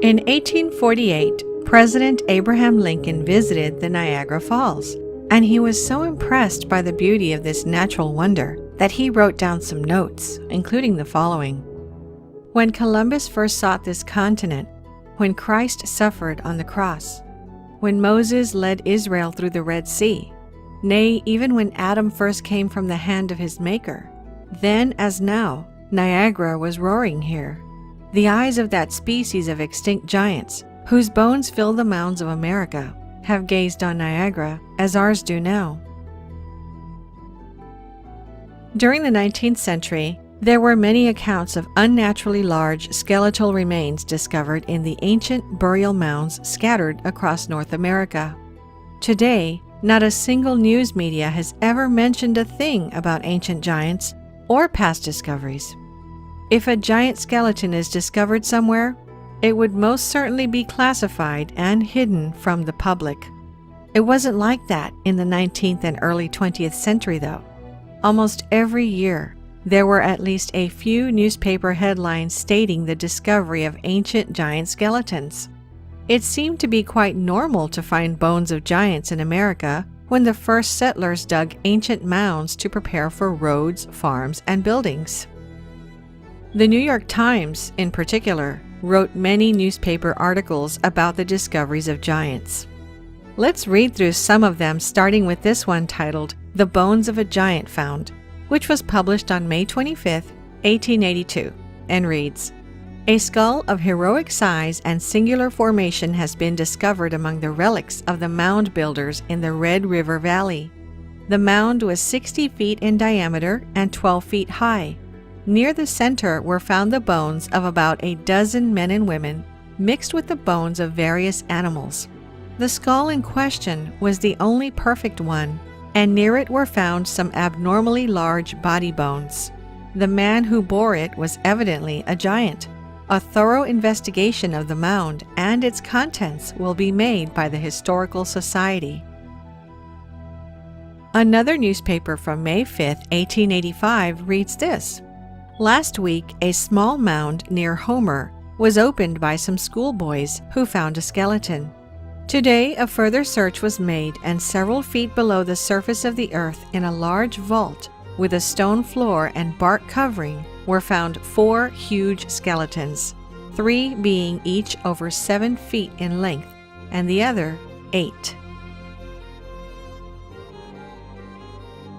In 1848, President Abraham Lincoln visited the Niagara Falls, and he was so impressed by the beauty of this natural wonder that he wrote down some notes, including the following. When Columbus first sought this continent, when Christ suffered on the cross, when Moses led Israel through the Red Sea, nay, even when Adam first came from the hand of his Maker, then as now, Niagara was roaring here. The eyes of that species of extinct giants, whose bones fill the mounds of America, have gazed on Niagara as ours do now. During the 19th century, there were many accounts of unnaturally large skeletal remains discovered in the ancient burial mounds scattered across North America. Today, not a single news media has ever mentioned a thing about ancient giants or past discoveries. If a giant skeleton is discovered somewhere, it would most certainly be classified and hidden from the public. It wasn't like that in the 19th and early 20th century, though. Almost every year, there were at least a few newspaper headlines stating the discovery of ancient giant skeletons. It seemed to be quite normal to find bones of giants in America when the first settlers dug ancient mounds to prepare for roads, farms, and buildings. The New York Times, in particular, wrote many newspaper articles about the discoveries of giants. Let's read through some of them, starting with this one titled, "The Bones of a Giant Found," which was published on May 25, 1882, and reads, "A skull of heroic size and singular formation has been discovered among the relics of the mound builders in the Red River Valley. The mound was 60 feet in diameter and 12 feet high. Near the center were found the bones of about a dozen men and women, mixed with the bones of various animals. The skull in question was the only perfect one, and near it were found some abnormally large body bones. The man who bore it was evidently a giant. A thorough investigation of the mound and its contents will be made by the Historical Society." Another newspaper from May 5, 1885 reads this, "Last week, a small mound near Homer was opened by some schoolboys who found a skeleton. Today, a further search was made, and several feet below the surface of the earth in a large vault with a stone floor and bark covering were found 4 huge skeletons, 3 being each over 7 feet in length, and the other 8.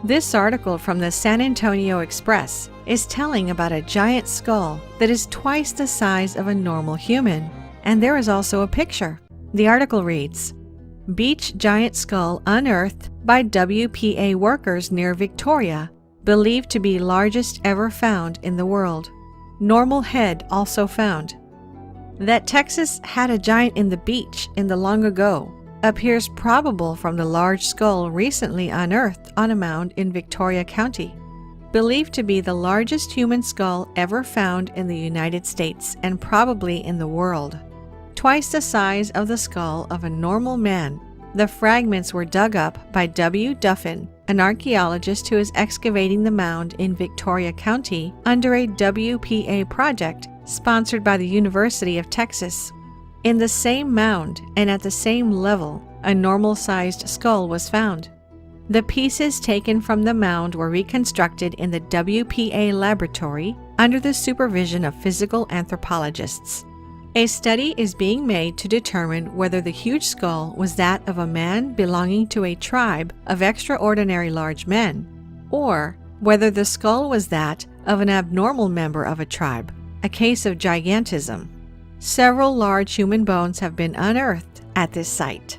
This article from the San Antonio Express is telling about a giant skull that is twice the size of a normal human, and there is also a picture. The article reads, "Beach giant skull unearthed by WPA workers near Victoria, believed to be largest ever found in the world. Normal head also found." That Texas had a giant in the beach in the long ago appears probable from the large skull recently unearthed on a mound in Victoria County, believed to be the largest human skull ever found in the United States and probably in the world. Twice the size of the skull of a normal man, the fragments were dug up by W. Duffin, an archaeologist who is excavating the mound in Victoria County under a WPA project sponsored by the University of Texas. In the same mound and at the same level, a normal-sized skull was found. The pieces taken from the mound were reconstructed in the WPA laboratory under the supervision of physical anthropologists. A study is being made to determine whether the huge skull was that of a man belonging to a tribe of extraordinary large men, or whether the skull was that of an abnormal member of a tribe, a case of gigantism. Several large human bones have been unearthed at this site.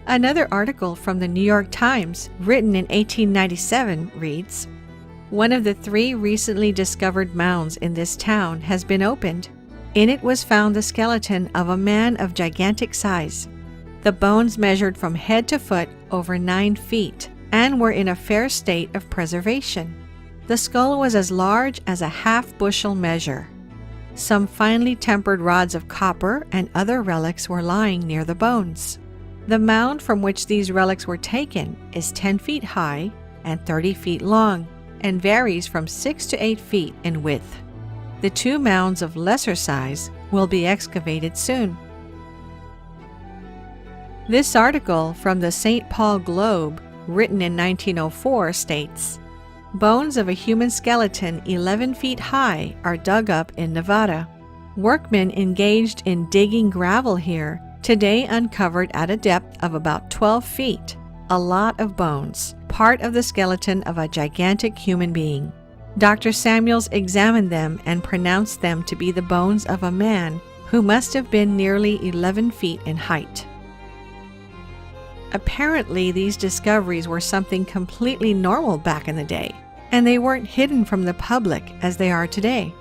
Another article from the New York Times, written in 1897, reads, "One of the 3 recently discovered mounds in this town has been opened. In it was found the skeleton of a man of gigantic size. The bones measured from head to foot over 9 feet and were in a fair state of preservation. The skull was as large as a half-bushel measure. Some finely tempered rods of copper and other relics were lying near the bones. The mound from which these relics were taken is 10 feet high and 30 feet long, and varies from 6 to 8 feet in width. The 2 mounds of lesser size will be excavated soon. This article from the St. Paul Globe, written in 1904, states, "Bones of a human skeleton 11 feet high are dug up in Nevada. Workmen engaged in digging gravel here today uncovered at a depth of about 12 feet a lot of bones, part of the skeleton of a gigantic human being. Dr. Samuels examined them and pronounced them to be the bones of a man who must have been nearly 11 feet in height." Apparently, these discoveries were something completely normal back in the day, and they weren't hidden from the public as they are today.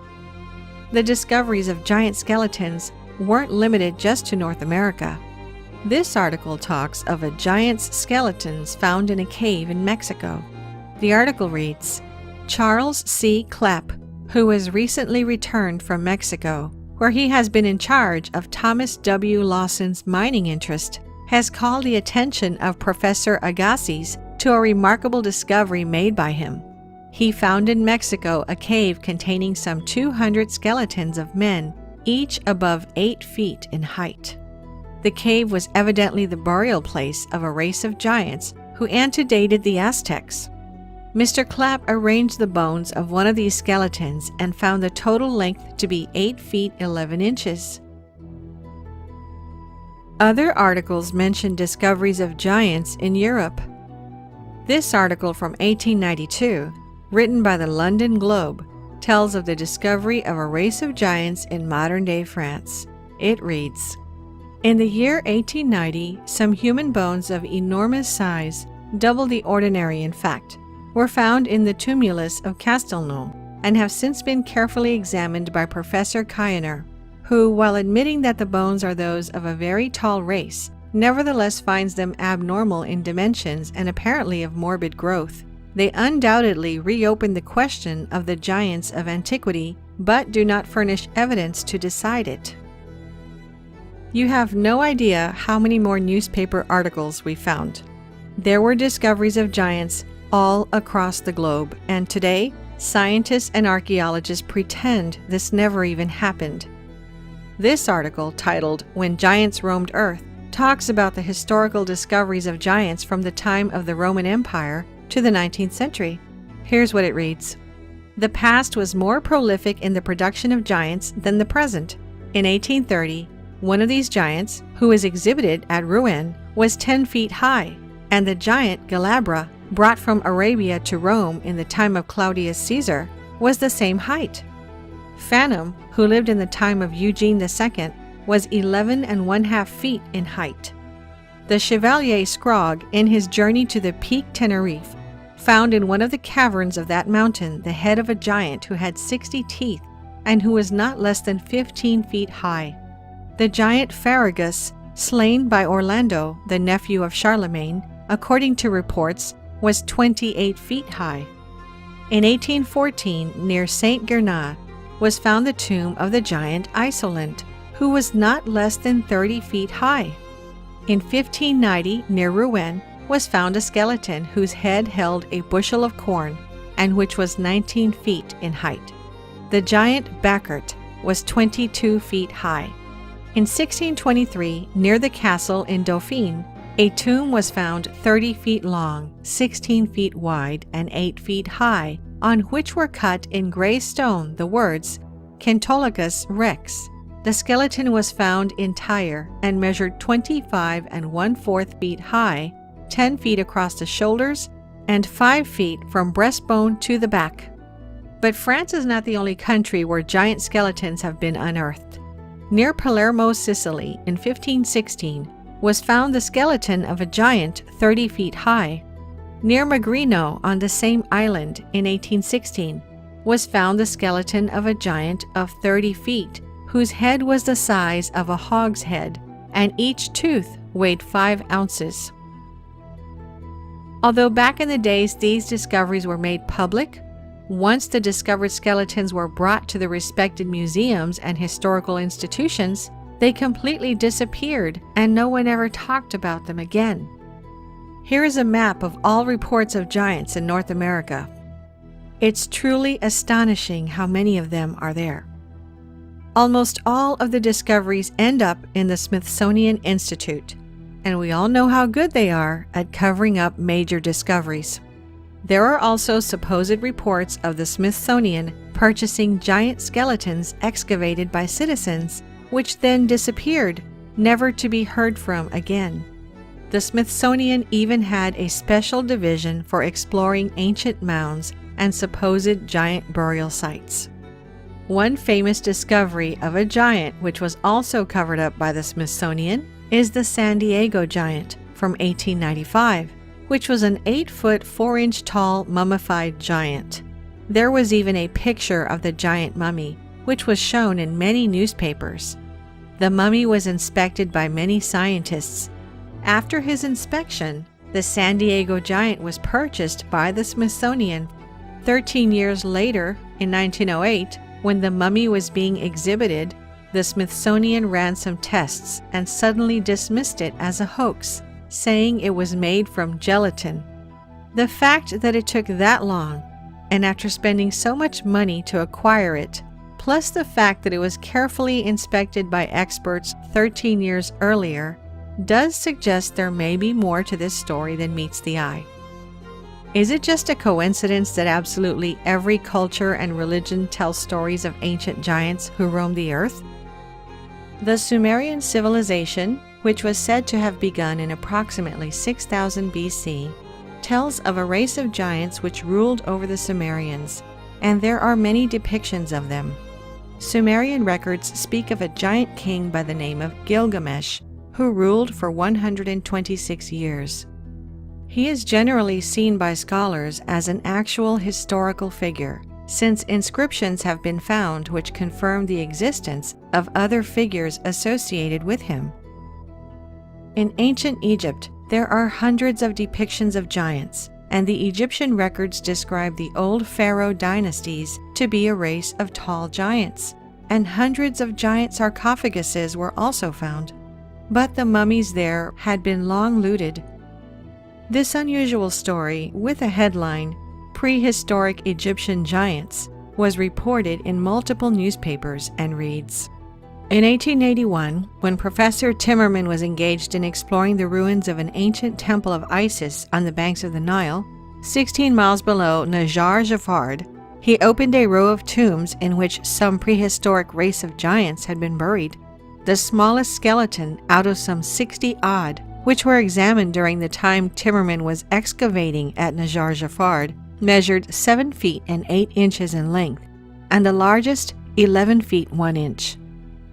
The discoveries of giant skeletons weren't limited just to North America. This article talks of a giant's skeletons found in a cave in Mexico. The article reads, Charles C. Klepp, who has recently returned from Mexico, where he has been in charge of Thomas W. Lawson's mining interest, has called the attention of Professor Agassiz to a remarkable discovery made by him. He found in Mexico a cave containing some 200 skeletons of men, each above 8 feet in height. The cave was evidently the burial place of a race of giants who antedated the Aztecs. Mr. Clapp arranged the bones of one of these skeletons and found the total length to be 8 feet 11 inches. Other articles mention discoveries of giants in Europe. This article from 1892, written by the London Globe, tells of the discovery of a race of giants in modern-day France. It reads, "In the year 1890, some human bones of enormous size, double the ordinary in fact, were found in the tumulus of Castelnau and have since been carefully examined by Professor Kiener, who, while admitting that the bones are those of a very tall race, nevertheless finds them abnormal in dimensions and apparently of morbid growth. They undoubtedly reopen the question of the giants of antiquity, but do not furnish evidence to decide it." You have no idea how many more newspaper articles we found. There were discoveries of giants all across the globe, and today, scientists and archaeologists pretend this never even happened. This article, titled "When Giants Roamed Earth," talks about the historical discoveries of giants from the time of the Roman Empire to the 19th century. Here's what it reads. "The past was more prolific in the production of giants than the present. In 1830, one of these giants, who is exhibited at Rouen, was 10 feet high, and the giant Galabra, brought from Arabia to Rome in the time of Claudius Caesar, was the same height. Phantom, who lived in the time of Eugene II, was 11½ feet in height. The Chevalier Scrogg, in his journey to the Peak Tenerife, found in one of the caverns of that mountain the head of a giant who had 60 teeth and who was not less than 15 feet high. The giant Ferragus, slain by Orlando, the nephew of Charlemagne, according to reports, was 28 feet high. In 1814, near Saint Gernat, was found the tomb of the giant Isolent, who was not less than 30 feet high. In 1590, near Rouen, was found a skeleton whose head held a bushel of corn, and which was 19 feet in height. The giant Bacchart was 22 feet high. In 1623, near the castle in Dauphine, a tomb was found 30 feet long, 16 feet wide, and 8 feet high, on which were cut in gray stone the words, Cantologus Rex. The skeleton was found entire and measured 25 1/4 feet high, 10 feet across the shoulders, and 5 feet from breastbone to the back. But France is not the only country where giant skeletons have been unearthed. Near Palermo, Sicily, in 1516, was found the skeleton of a giant 30 feet high. Near Magrino, on the same island, in 1816, was found the skeleton of a giant of 30 feet, whose head was the size of a hog's head, and each tooth weighed 5 ounces. Although back in the days these discoveries were made public, once the discovered skeletons were brought to the respected museums and historical institutions, they completely disappeared and no one ever talked about them again. Here is a map of all reports of giants in North America. It's truly astonishing how many of them are there. Almost all of the discoveries end up in the Smithsonian Institute, and we all know how good they are at covering up major discoveries. There are also supposed reports of the Smithsonian purchasing giant skeletons excavated by citizens, which then disappeared, never to be heard from again. The Smithsonian even had a special division for exploring ancient mounds and supposed giant burial sites. One famous discovery of a giant, which was also covered up by the Smithsonian, is the San Diego giant from 1895, which was an 8-foot 4-inch tall mummified giant. There was even a picture of the giant mummy, which was shown in many newspapers. The mummy was inspected by many scientists. After his inspection, the San Diego giant was purchased by the Smithsonian. 13 years later, in 1908, when the mummy was being exhibited, the Smithsonian ran some tests and suddenly dismissed it as a hoax, saying it was made from gelatin. The fact that it took that long, and after spending so much money to acquire it, plus the fact that it was carefully inspected by experts 13 years earlier, does suggest there may be more to this story than meets the eye. Is it just a coincidence that absolutely every culture and religion tells stories of ancient giants who roamed the earth? The Sumerian civilization, which was said to have begun in approximately 6000 BC, tells of a race of giants which ruled over the Sumerians, and there are many depictions of them. Sumerian records speak of a giant king by the name of Gilgamesh, who ruled for 126 years. He is generally seen by scholars as an actual historical figure, since inscriptions have been found which confirm the existence of other figures associated with him. In ancient Egypt, there are hundreds of depictions of giants, and the Egyptian records describe the old pharaoh dynasties to be a race of tall giants, and hundreds of giant sarcophaguses were also found. But the mummies there had been long looted. This unusual story, with a headline, "Prehistoric Egyptian Giants," was reported in multiple newspapers and reads, in 1881, when Professor Timmerman was engaged in exploring the ruins of an ancient temple of Isis on the banks of the Nile, 16 miles below Najar Jafard, he opened a row of tombs in which some prehistoric race of giants had been buried. The smallest skeleton out of some 60-odd, which were examined during the time Timmerman was excavating at Najar Jafard, measured 7 feet and 8 inches in length, and the largest 11 feet 1 inch.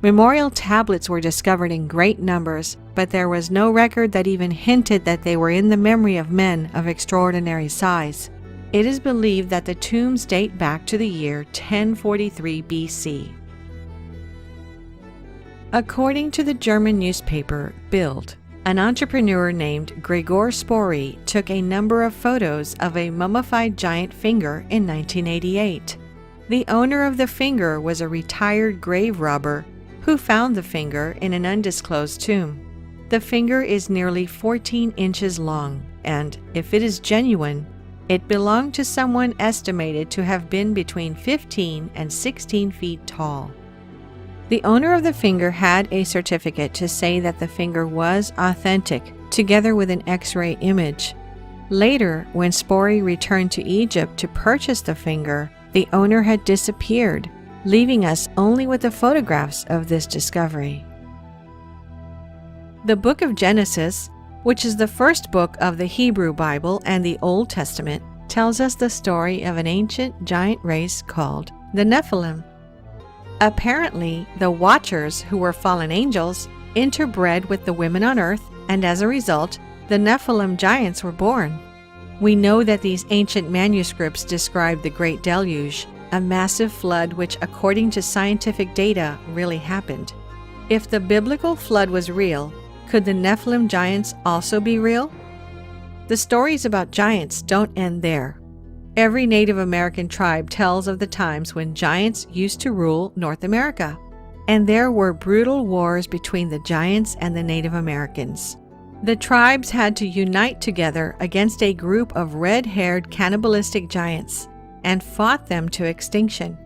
Memorial tablets were discovered in great numbers, but there was no record that even hinted that they were in the memory of men of extraordinary size. It is believed that the tombs date back to the year 1043 BC. According to the German newspaper Bild, an entrepreneur named Gregor Spory took a number of photos of a mummified giant finger in 1988. The owner of the finger was a retired grave robber who found the finger in an undisclosed tomb. The finger is nearly 14 inches long, and if it is genuine, it belonged to someone estimated to have been between 15 and 16 feet tall. The owner of the finger had a certificate to say that the finger was authentic, together with an X-ray image. Later, when Spory returned to Egypt to purchase the finger, the owner had disappeared, leaving us only with the photographs of this discovery. The book of Genesis, which is the first book of the Hebrew Bible and the Old Testament, tells us the story of an ancient giant race called the Nephilim. Apparently, the Watchers, who were fallen angels, interbred with the women on earth, and as a result, the Nephilim giants were born. We know that these ancient manuscripts describe the Great Deluge, a massive flood which, according to scientific data, really happened. If the biblical flood was real, could the Nephilim giants also be real? The stories about giants don't end there. Every Native American tribe tells of the times when giants used to rule North America, and there were brutal wars between the giants and the Native Americans. The tribes had to unite together against a group of red-haired cannibalistic giants, and fought them to extinction.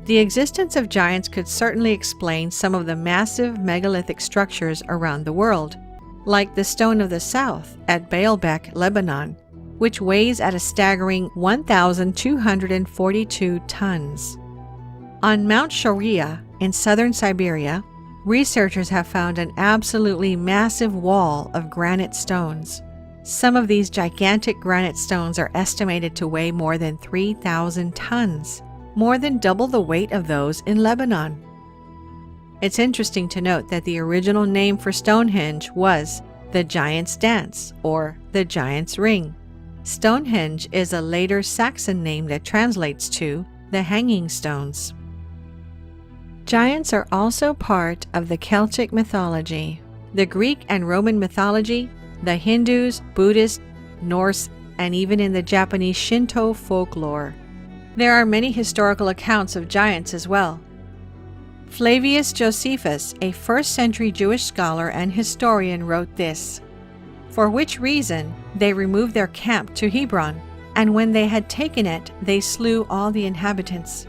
The existence of giants could certainly explain some of the massive megalithic structures around the world, like the Stone of the South at Baalbek, Lebanon, which weighs at a staggering 1,242 tons. On Mount Shoria in southern Siberia, researchers have found an absolutely massive wall of granite stones. Some of these gigantic granite stones are estimated to weigh more than 3,000 tons, more than double the weight of those in Lebanon. It's interesting to note that the original name for Stonehenge was the Giant's Dance, or the Giant's Ring. Stonehenge is a later Saxon name that translates to the Hanging Stones. Giants are also part of the Celtic mythology, the Greek and Roman mythology, the Hindus, Buddhists, Norse, and even in the Japanese Shinto folklore. There are many historical accounts of giants as well. Flavius Josephus, a first-century Jewish scholar and historian, wrote this: "For which reason they removed their camp to Hebron, and when they had taken it, they slew all the inhabitants.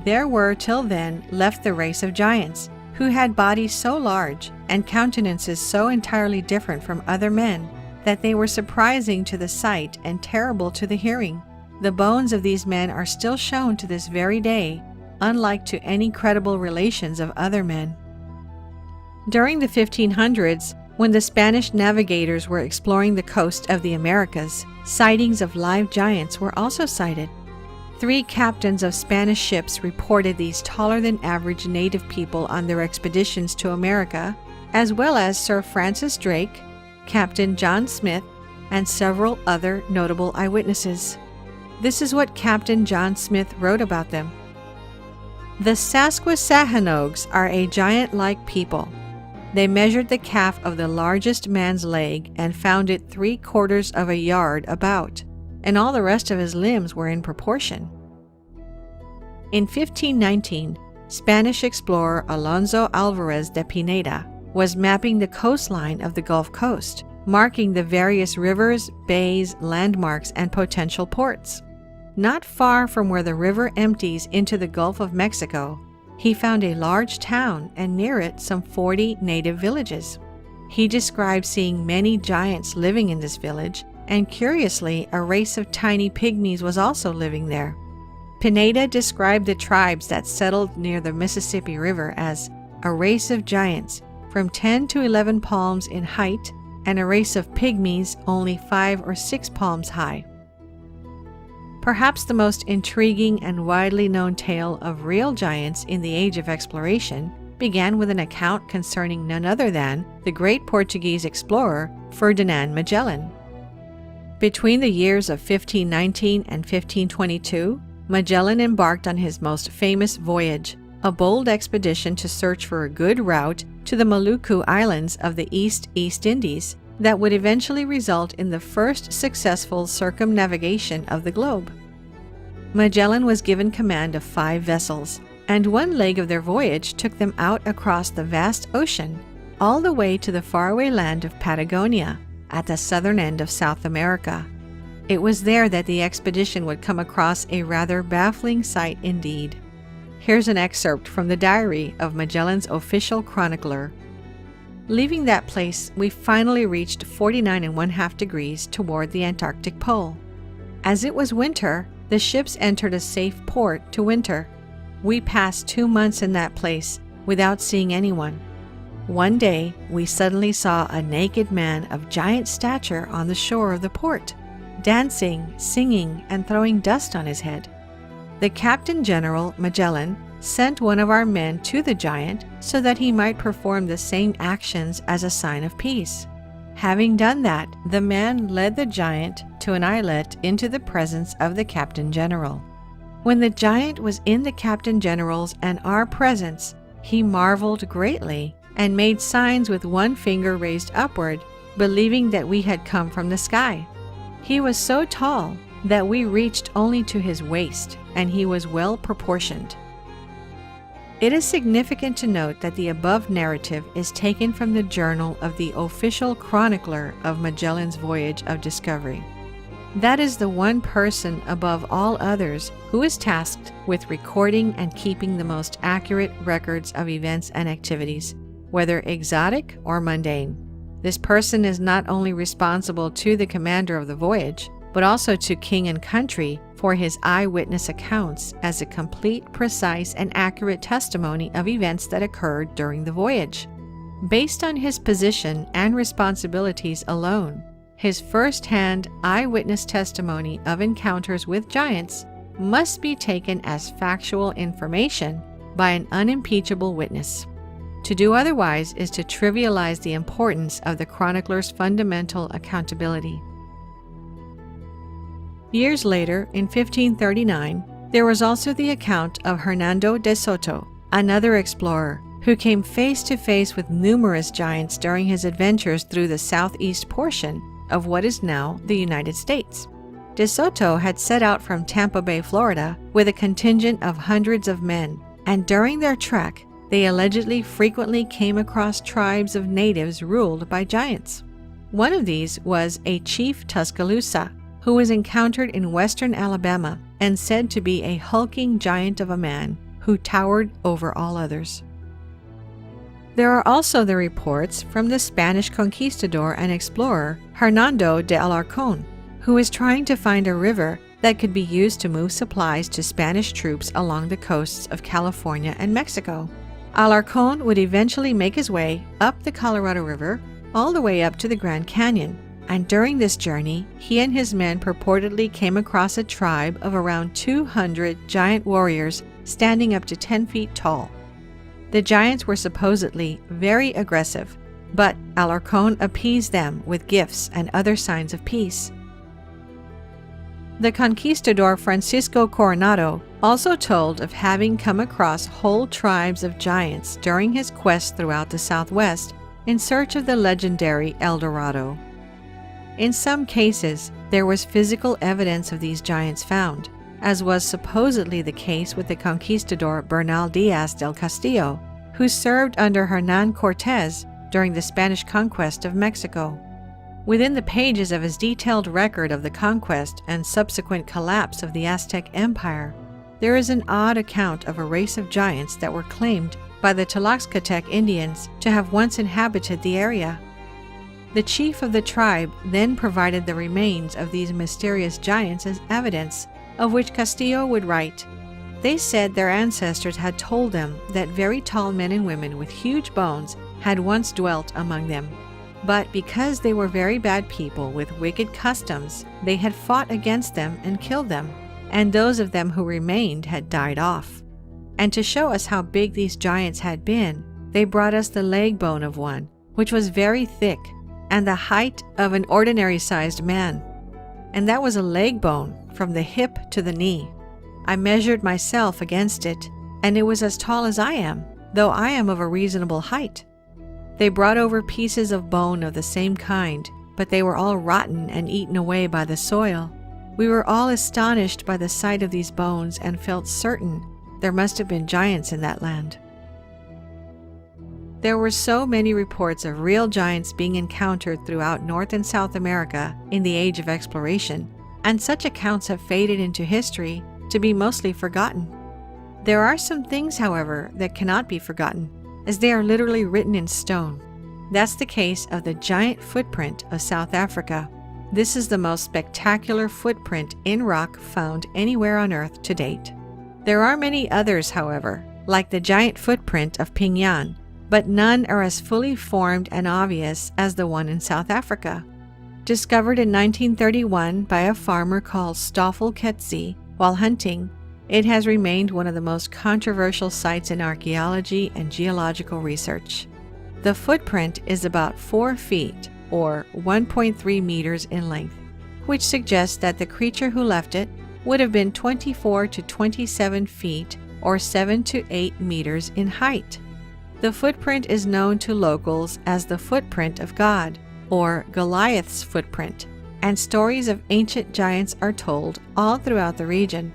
There were till then left the race of giants, who had bodies so large and countenances so entirely different from other men, that they were surprising to the sight and terrible to the hearing. The bones of these men are still shown to this very day, unlike to any credible relations of other men." During the 1500s, when the Spanish navigators were exploring the coast of the Americas, sightings of live giants were also sighted. 3 captains of Spanish ships reported these taller-than-average native people on their expeditions to America, as well as Sir Francis Drake, Captain John Smith, and several other notable eyewitnesses. This is what Captain John Smith wrote about them. "The Sasquasahanogues are a giant-like people. They measured the calf of the largest man's leg and found it 3/4 of a yard about, and all the rest of his limbs were in proportion." In 1519, Spanish explorer Alonso Alvarez de Pineda was mapping the coastline of the Gulf Coast, marking the various rivers, bays, landmarks, and potential ports. Not far from where the river empties into the Gulf of Mexico, he found a large town and near it some 40 native villages. He described seeing many giants living in this village, and curiously, a race of tiny pygmies was also living there. Pineda described the tribes that settled near the Mississippi River as a race of giants from 10 to 11 palms in height and a race of pygmies only 5 or 6 palms high. Perhaps the most intriguing and widely known tale of real giants in the age of exploration began with an account concerning none other than the great Portuguese explorer Ferdinand Magellan. Between the years of 1519 and 1522, Magellan embarked on his most famous voyage, a bold expedition to search for a good route to the Maluku Islands of the East Indies that would eventually result in the first successful circumnavigation of the globe. Magellan was given command of 5 vessels, and one leg of their voyage took them out across the vast ocean, all the way to the faraway land of Patagonia, at the southern end of South America. It was there that the expedition would come across a rather baffling sight indeed. Here's an excerpt from the diary of Magellan's official chronicler. Leaving that place, we finally reached 49½ degrees toward the Antarctic Pole. As it was winter, the ships entered a safe port to winter. We passed 2 months in that place without seeing anyone. One day, we suddenly saw a naked man of giant stature on the shore of the port, dancing, singing, and throwing dust on his head. The Captain General, Magellan, sent one of our men to the giant so that he might perform the same actions as a sign of peace. Having done that, the man led the giant to an islet into the presence of the Captain General. When the giant was in the Captain General's and our presence, he marveled greatly and made signs with one finger raised upward, believing that we had come from the sky. He was so tall that we reached only to his waist, and he was well proportioned. It is significant to note that the above narrative is taken from the journal of the official chronicler of Magellan's voyage of discovery. That is the one person above all others who is tasked with recording and keeping the most accurate records of events and activities, whether exotic or mundane. This person is not only responsible to the commander of the voyage, but also to king and country for his eyewitness accounts as a complete, precise, and accurate testimony of events that occurred during the voyage. Based on his position and responsibilities alone, his first-hand eyewitness testimony of encounters with giants must be taken as factual information by an unimpeachable witness. To do otherwise is to trivialize the importance of the chronicler's fundamental accountability. Years later, in 1539, there was also the account of Hernando de Soto, another explorer, who came face to face with numerous giants during his adventures through the southeast portion of what is now the United States. De Soto had set out from Tampa Bay, Florida, with a contingent of hundreds of men, and during their trek, they allegedly frequently came across tribes of natives ruled by giants. One of these was a Chief Tuscaloosa, who was encountered in western Alabama and said to be a hulking giant of a man who towered over all others. There are also the reports from the Spanish conquistador and explorer Hernando de Alarcón, who is trying to find a river that could be used to move supplies to Spanish troops along the coasts of California and Mexico. Alarcón would eventually make his way up the Colorado River all the way up to the Grand Canyon, and during this journey, he and his men purportedly came across a tribe of around 200 giant warriors standing up to 10 feet tall. The giants were supposedly very aggressive, but Alarcón appeased them with gifts and other signs of peace. The conquistador Francisco Coronado also told of having come across whole tribes of giants during his quest throughout the Southwest in search of the legendary El Dorado. In some cases, there was physical evidence of these giants found, as was supposedly the case with the conquistador Bernal Diaz del Castillo, who served under Hernán Cortés during the Spanish conquest of Mexico. Within the pages of his detailed record of the conquest and subsequent collapse of the Aztec Empire, there is an odd account of a race of giants that were claimed by the Tlaxcaltec Indians to have once inhabited the area. The chief of the tribe then provided the remains of these mysterious giants as evidence, of which Castillo would write, "They said their ancestors had told them that very tall men and women with huge bones had once dwelt among them. But because they were very bad people with wicked customs, they had fought against them and killed them, and those of them who remained had died off. And to show us how big these giants had been, they brought us the leg bone of one, which was very thick, and the height of an ordinary-sized man. And that was a leg bone from the hip to the knee. I measured myself against it, and it was as tall as I am, though I am of a reasonable height. They brought over pieces of bone of the same kind, but they were all rotten and eaten away by the soil. We were all astonished by the sight of these bones and felt certain there must have been giants in that land." There were so many reports of real giants being encountered throughout North and South America in the age of exploration, and such accounts have faded into history to be mostly forgotten. There are some things, however, that cannot be forgotten, as they are literally written in stone. That's the case of the giant footprint of South Africa. This is the most spectacular footprint in rock found anywhere on Earth to date. There are many others, however, like the giant footprint of Pingan, but none are as fully formed and obvious as the one in South Africa. Discovered in 1931 by a farmer called Stoffel Ketzi while hunting, it has remained one of the most controversial sites in archaeology and geological research. The footprint is about 4 feet, or 1.3 meters in length, which suggests that the creature who left it would have been 24 to 27 feet, or 7 to 8 meters in height. The footprint is known to locals as the footprint of God, or Goliath's footprint, and stories of ancient giants are told all throughout the region.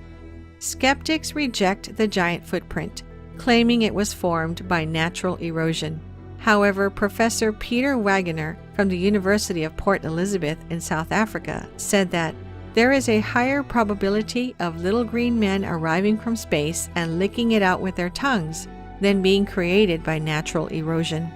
Skeptics reject the giant footprint, claiming it was formed by natural erosion. However, Professor Peter Wagener from the University of Port Elizabeth in South Africa said that there is a higher probability of little green men arriving from space and licking it out with their tongues than being created by natural erosion.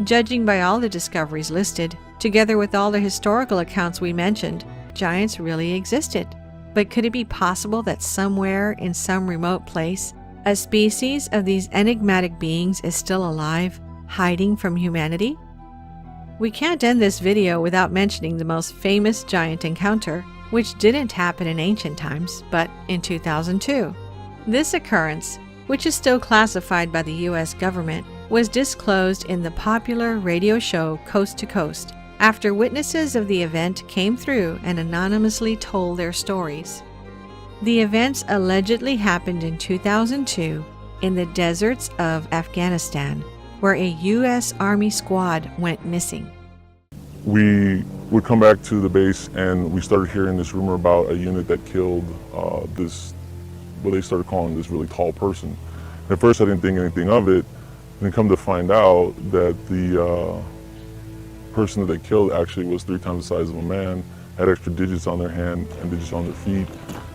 Judging by all the discoveries listed, together with all the historical accounts we mentioned, giants really existed. But could it be possible that somewhere in some remote place, a species of these enigmatic beings is still alive, hiding from humanity? We can't end this video without mentioning the most famous giant encounter, which didn't happen in ancient times, but in 2002. This occurrence, which is still classified by the US government, was disclosed in the popular radio show Coast to Coast, after witnesses of the event came through and anonymously told their stories. The events allegedly happened in 2002 in the deserts of Afghanistan, where a U.S. Army squad went missing. We would come back to the base and we started hearing this rumor about a unit that killed what they started calling this really tall person. At first I didn't think anything of it, and then come to find out that the person that they killed actually was 3 times the size of a man, had extra digits on their hand and digits on their feet,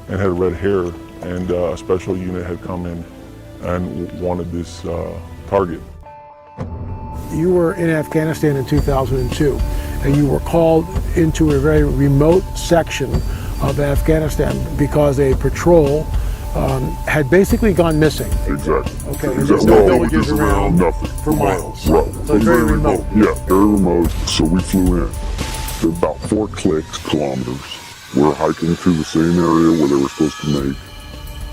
and had red hair, and a special unit had come in and wanted this target. You were in Afghanistan in 2002, and you were called into a very remote section of Afghanistan because a patrol had basically gone missing. Exactly. Okay, and Exactly. there's no villages around nothing for miles. Right. So it's very remote. Yeah, very remote. So we flew in. To about 4 kilometers. We're hiking to the same area where they were supposed to make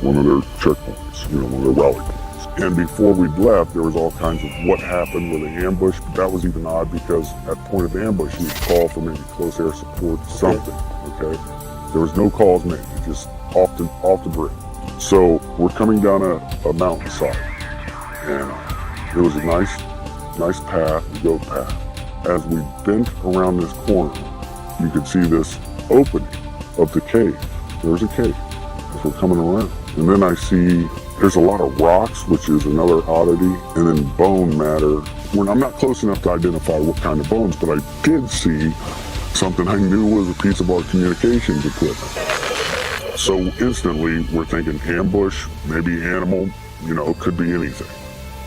one of their checkpoints, one of their rally points. And before we left, there was all kinds of what happened with the ambush, but that was even odd because at the point of ambush, you would call for maybe close air support, something, okay? There was no calls made, just off the grid. So we're coming down a mountainside, and it was a nice path, goat path. As we bent around this corner, you could see this opening of the cave. There's a cave as we're coming around. And then I see there's a lot of rocks, which is another oddity, and then bone matter. I'm not close enough to identify what kind of bones, but I did see something I knew was a piece of our communications equipment. So instantly, we're thinking ambush, maybe animal, could be anything.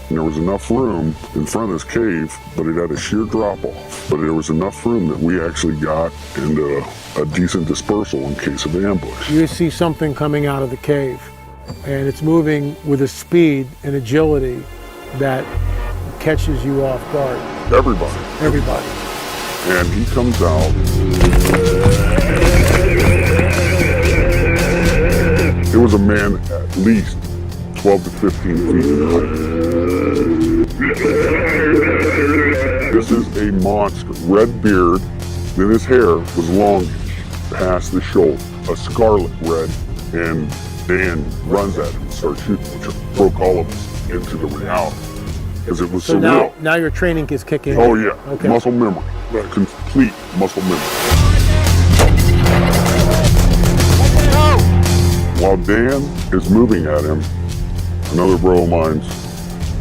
And there was enough room in front of this cave, but it had a sheer drop-off. But there was enough room that we actually got into a decent dispersal in case of ambush. You see something coming out of the cave, and it's moving with a speed and agility that catches you off guard. Everybody. And he comes out. It was a man at least 12 to 15 feet in height. This is a monster. Red beard, then his hair was longish past the shoulder, a scarlet red, and Dan runs at him and starts shooting, which broke all of us into the reality. Because it was so surreal. Now your training is kicking in. Oh yeah, okay. Muscle memory, complete muscle memory. While Dan is moving at him, another bro of mine's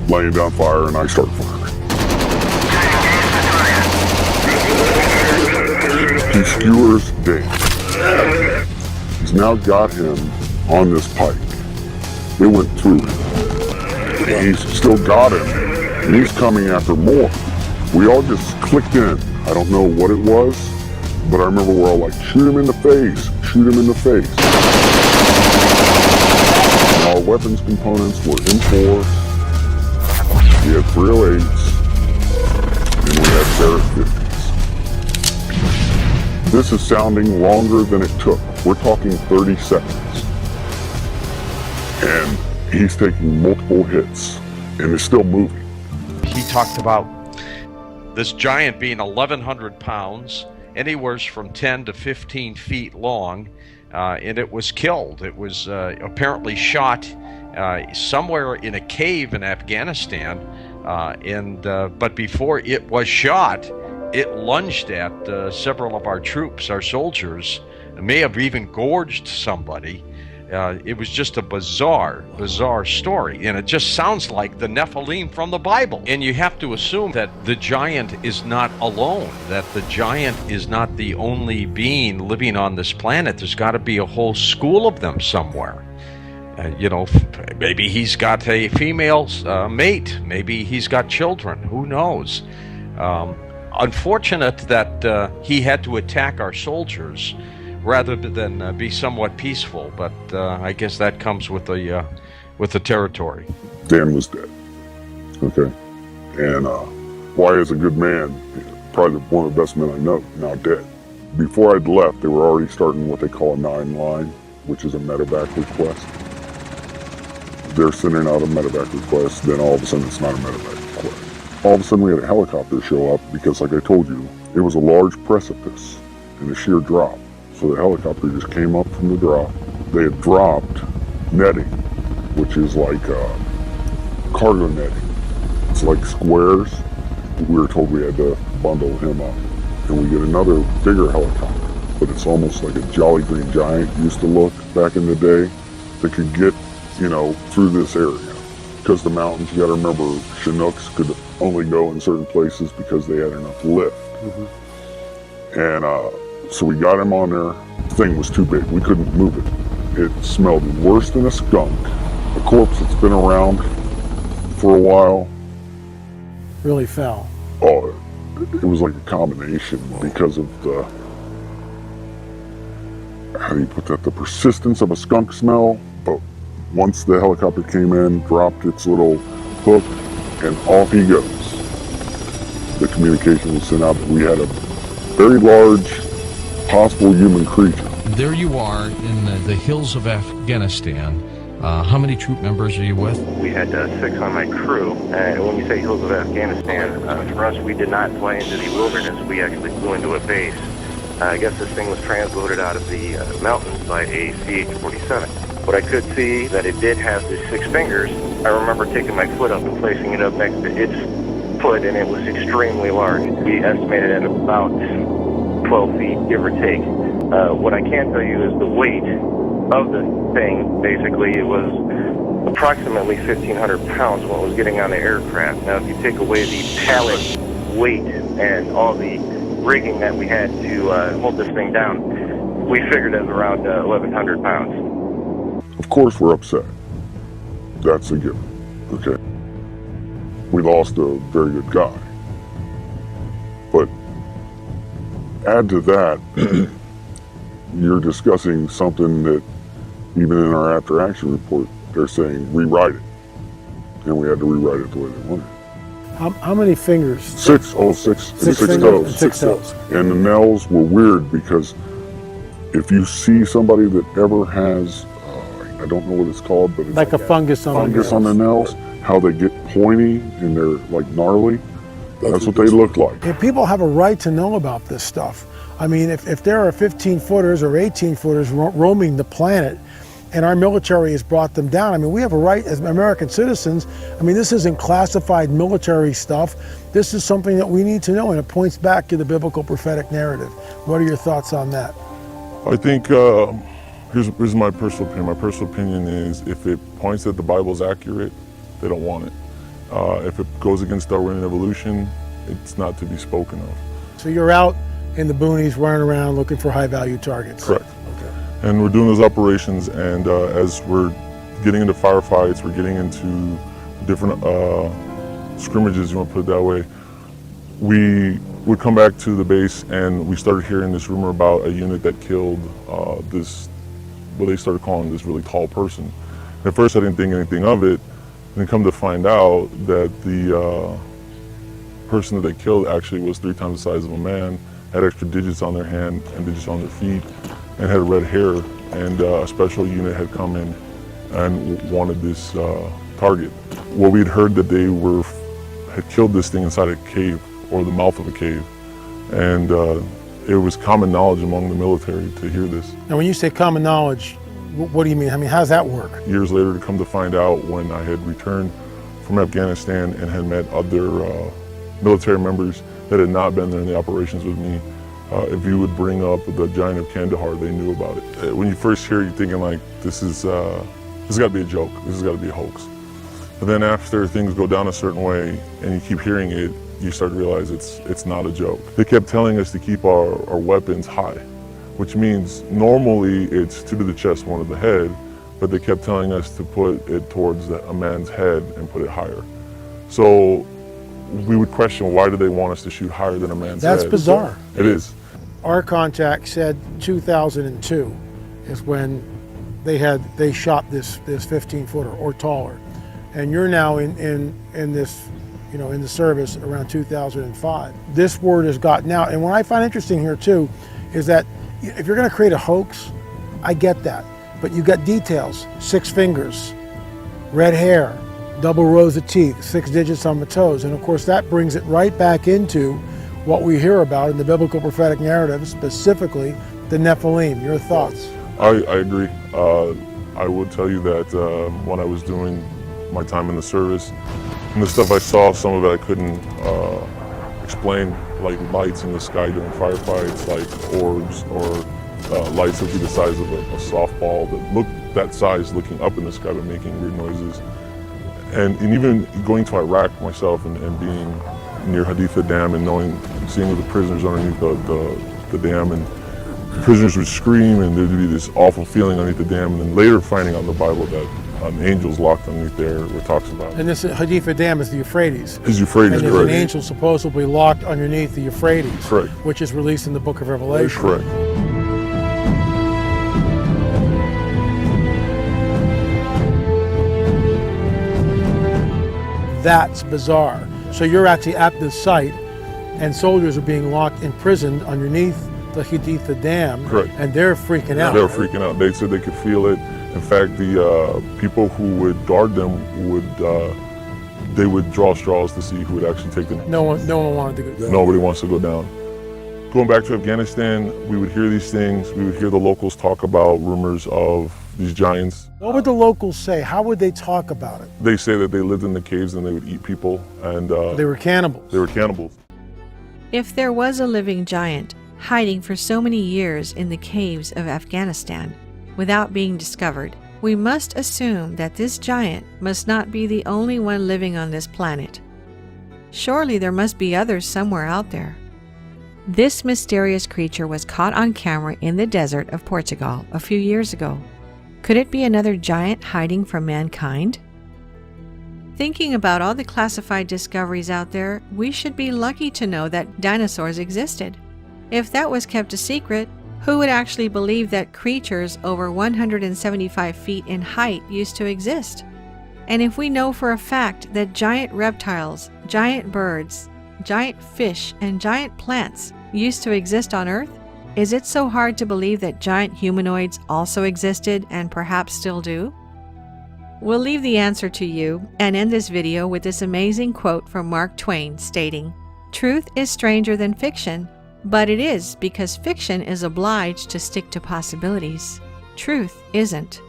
laying down fire, and I start firing. He skewers Dan. He's now got him on this pike. It went through him. And he's still got him, and he's coming after more. We all just clicked in. I don't know what it was, but I remember we're all like, shoot him in the face, shoot him in the face. And our weapons components were in force. We had 308s, and we had Barrett 50s. This is sounding longer than it took. We're talking 30 seconds. And he's taking multiple hits, and is still moving. He talked about this giant being 1,100 pounds, anywhere from 10 to 15 feet long, and it was killed. It was apparently shot somewhere in a cave in Afghanistan, but before it was shot, it lunged at several of our troops, our soldiers. It may have even gorged somebody. It was just a bizarre story, and it just sounds like the Nephilim from the Bible. And you have to assume that the giant is not alone, that the giant is not the only being living on this planet. There's got to be a whole school of them somewhere. Maybe he's got a female mate. Maybe he's got children. Who knows? Unfortunate that he had to attack our soldiers rather than be somewhat peaceful, but I guess that comes with the territory. Dan was dead. Okay, and Wyatt is a good man, probably one of the best men I know, now dead. Before I'd left, they were already starting what they call a 9-line, which is a medevac request. They're sending out a medevac request, then all of a sudden it's not a medevac request. All of a sudden we had a helicopter show up because, like I told you, it was a large precipice and a sheer drop. So the helicopter just came up from the drop. They had dropped netting, which is like cargo netting. It's like squares. We were told we had to bundle him up. And we get another bigger helicopter, but it's almost like a Jolly Green Giant used to look back in the day that could get, through this area. Because the mountains, you gotta remember, Chinooks could only go in certain places because they had enough lift. Mm-hmm. And so we got him on there. The thing was too big, we couldn't move it. It smelled worse than a skunk. A corpse that's been around for a while. Really foul. Oh, it was like a combination because of the, how do you put that, the persistence of a skunk smell. But once the helicopter came in, dropped its little hook, and off he goes. The communication was sent out that we had a very large possible human creature. There you are in the hills of Afghanistan. How many troop members are you with? We had 6 on my crew. And when you say hills of Afghanistan, for us, we did not fly into the wilderness. We actually flew into a base. I guess this thing was transloaded out of the mountains by a CH-47. What I could see that it did have the 6 fingers. I remember taking my foot up and placing it up next to its foot, and it was extremely large. We estimated at about 12 feet, give or take. What I can tell you is the weight of the thing. Basically, it was approximately 1,500 pounds when it was getting on the aircraft. Now, if you take away the pallet weight and all the rigging that we had to hold this thing down, we figured it was around 1,100 pounds. Of course we're upset. That's a given, okay? We lost a very good guy. But add to that, you're discussing something that even in our after action report, they're saying rewrite it. And we had to rewrite it the way they wanted. How many fingers? 6. Oh, six fingers toes. and 6 toes. And the nails were weird because if you see somebody that ever has, I don't know what it's called, but it's Like a fungus on the nails, how they get pointy and they're like gnarly. That's what they look like. And people have a right to know about this stuff. I mean, if there are 15-footers or 18-footers roaming the planet, and our military has brought them down, I mean, we have a right as American citizens. I mean, this isn't classified military stuff. This is something that we need to know, and it points back to the biblical prophetic narrative. What are your thoughts on that? I think, here's my personal opinion. My personal opinion is if it points that the Bible is accurate, they don't want it. If it goes against Darwinian evolution, it's not to be spoken of. So you're out in the boonies running around looking for high-value targets? Correct. And we're doing those operations, and as we're getting into firefights, we're getting into different scrimmages, you want to put it that way, we would come back to the base and we started hearing this rumor about a unit that killed this, what they started calling this really tall person. At first I didn't think anything of it, and then come to find out that the person that they killed actually was 3 times the size of a man, had extra digits on their hand and digits on their feet, and had red hair, and a special unit had come in and wanted this target. Well, we'd heard that they had killed this thing inside a cave, or the mouth of a cave, and it was common knowledge among the military to hear this. Now, when you say common knowledge, what do you mean? I mean, how does that work? Years later, to come to find out, when I had returned from Afghanistan and had met other military members that had not been there in the operations with me, if you would bring up the giant of Kandahar, they knew about it. When you first hear it, you're thinking like, this has got to be a joke. This has got to be a hoax. But then after things go down a certain way and you keep hearing it, you start to realize it's not a joke. They kept telling us to keep our weapons high, which means normally it's 2 to the chest, 1 to the head, but they kept telling us to put it towards a man's head and put it higher. So we would question, why do they want us to shoot higher than a man's head? That's bizarre. It is. Our contact said 2002 is when they shot this 15-footer or taller, and you're now in this, in the service around 2005. This word has gotten out, and what I find interesting here too is that if you're going to create a hoax, I get that, but you got details: 6 fingers, red hair, double rows of teeth, 6 digits on the toes, and of course that brings it right back into what we hear about in the biblical prophetic narrative, specifically the Nephilim. Your thoughts? I agree. I would tell you that when I was doing my time in the service, and the stuff I saw, some of it I couldn't explain, like lights in the sky during firefights, like orbs, or lights that would be the size of a softball that looked that size looking up in the sky but making weird noises. And even going to Iraq myself and being near Haditha Dam and seeing the prisoners underneath the dam, and the prisoners would scream and there'd be this awful feeling underneath the dam, and then later finding out in the Bible that an angel's locked underneath there, where it talks about. And this Haditha Dam is the Euphrates. Is Euphrates, and correct. there's an angel supposedly locked underneath the Euphrates, correct, which is released in the book of Revelation. Correct. That's bizarre. So you're actually at this site, and soldiers are being locked, imprisoned underneath the Haditha Dam, correct, and they're freaking out. They're freaking out. They said they could feel it. In fact, the people who would guard them they would draw straws to see who would actually take them. No one wanted to go down. Nobody wants to go down. Going back to Afghanistan, we would hear these things. We would hear the locals talk about rumors of these giants. What would the locals say? How would they talk about it? They say that they lived in the caves and they would eat people, and they were cannibals. They were cannibals. If there was a living giant hiding for so many years in the caves of Afghanistan without being discovered, we must assume that this giant must not be the only one living on this planet. Surely there must be others somewhere out there. This mysterious creature was caught on camera in the desert of Portugal a few years ago. Could it be another giant hiding from mankind? Thinking about all the classified discoveries out there, we should be lucky to know that dinosaurs existed. If that was kept a secret, who would actually believe that creatures over 175 feet in height used to exist? And if we know for a fact that giant reptiles, giant birds, giant fish, and giant plants used to exist on Earth, is it so hard to believe that giant humanoids also existed and perhaps still do? We'll leave the answer to you and end this video with this amazing quote from Mark Twain stating, "Truth is stranger than fiction, but it is because fiction is obliged to stick to possibilities. Truth isn't."